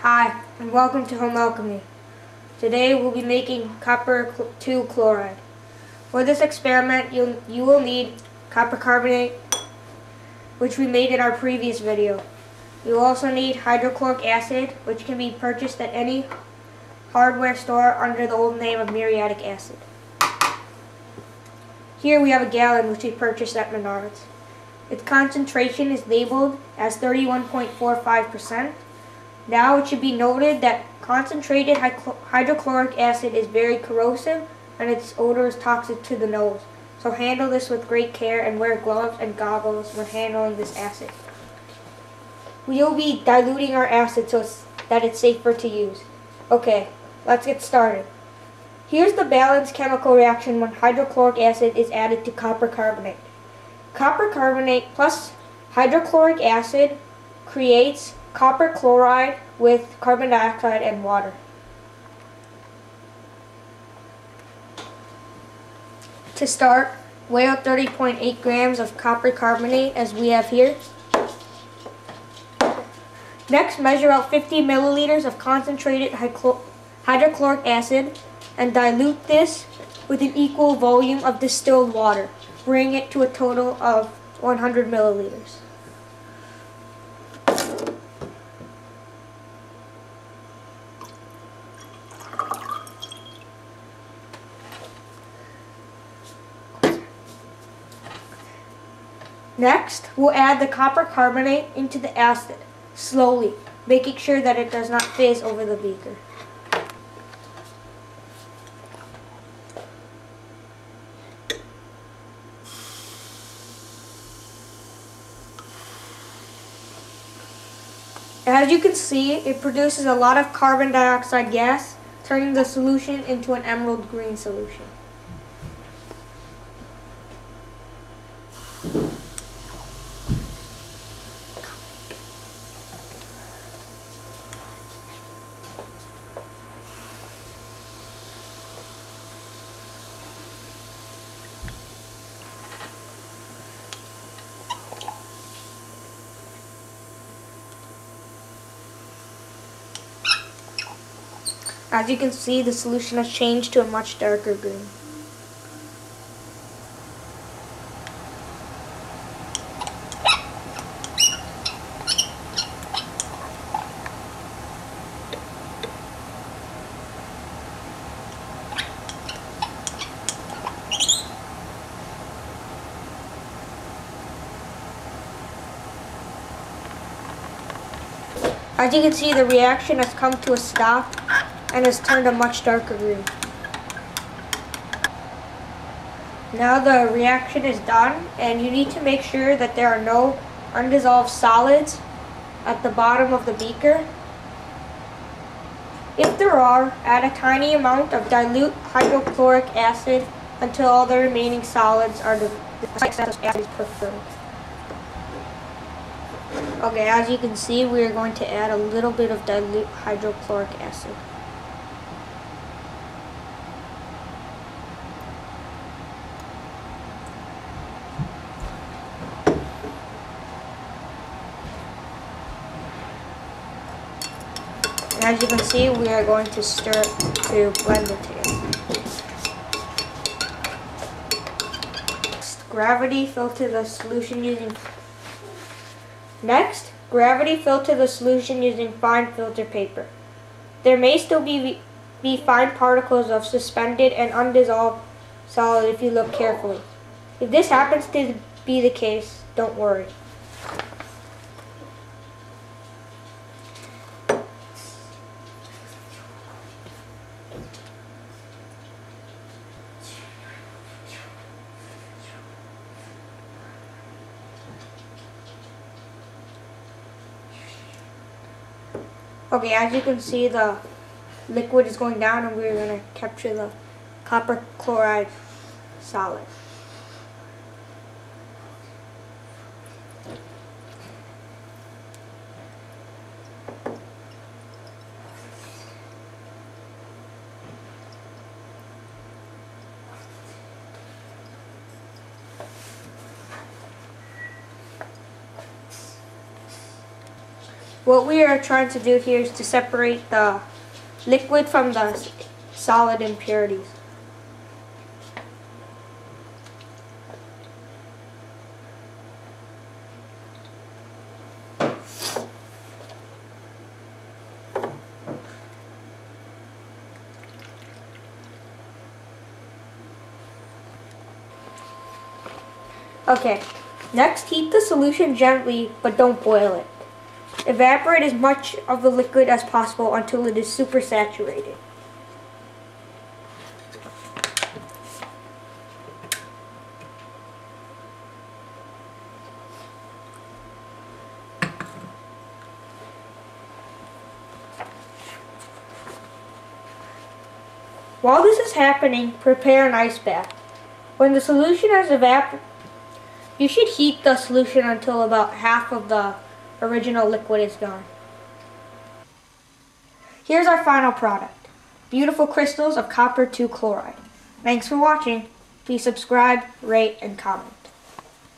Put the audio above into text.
Hi, and welcome to Home Alchemy. Today we'll be making copper 2 chloride. For this experiment, you will need copper carbonate, which we made in our previous video. You will also need hydrochloric acid, which can be purchased at any hardware store under the old name of muriatic acid. Here we have a gallon which we purchased at Menards. Its concentration is labeled as 31.45%. Now it should be noted that concentrated hydrochloric acid is very corrosive and its odor is toxic to the nose. So handle this with great care and wear gloves and goggles when handling this acid. We will be diluting our acid so that it's safer to use. Okay, let's get started. Here's the balanced chemical reaction when hydrochloric acid is added to copper carbonate. Copper carbonate plus hydrochloric acid creates copper chloride with carbon dioxide and water. To start, weigh out 30.8 grams of copper carbonate as we have here. Next, measure out 50 milliliters of concentrated hydrochloric acid and dilute this with an equal volume of distilled water, bringing it to a total of 100 milliliters. Next, we'll add the copper carbonate into the acid, slowly, making sure that it does not fizz over the beaker. As you can see, it produces a lot of carbon dioxide gas, turning the solution into an emerald green solution. As you can see, the solution has changed to a much darker green. As you can see, the reaction has come to a stop and has turned a much darker green. Now the reaction is done, and you need to make sure that there are no undissolved solids at the bottom of the beaker. If there are, add a tiny amount of dilute hydrochloric acid until all the remaining solids are the acid is preferred. Okay, as you can see, we are going to add a little bit of dilute hydrochloric acid. And as you can see, we are going to stir it to blend it together. Next, gravity filter the solution using fine filter paper. There may still be fine particles of suspended and undissolved solid if you look carefully. If this happens to be the case, don't worry. Okay, as you can see, the liquid is going down and we're going to capture the copper chloride solid. what we are trying to do here is to separate the liquid from the solid impurities. Okay, next heat the solution gently, but don't boil it. Evaporate as much of the liquid as possible until it is supersaturated. While this is happening, prepare an ice bath. When the solution has evaporated, you should heat the solution until about half of the original liquid is gone. Here's our final product. Beautiful crystals of copper 2 chloride. Thanks for watching. Please subscribe, rate, and comment.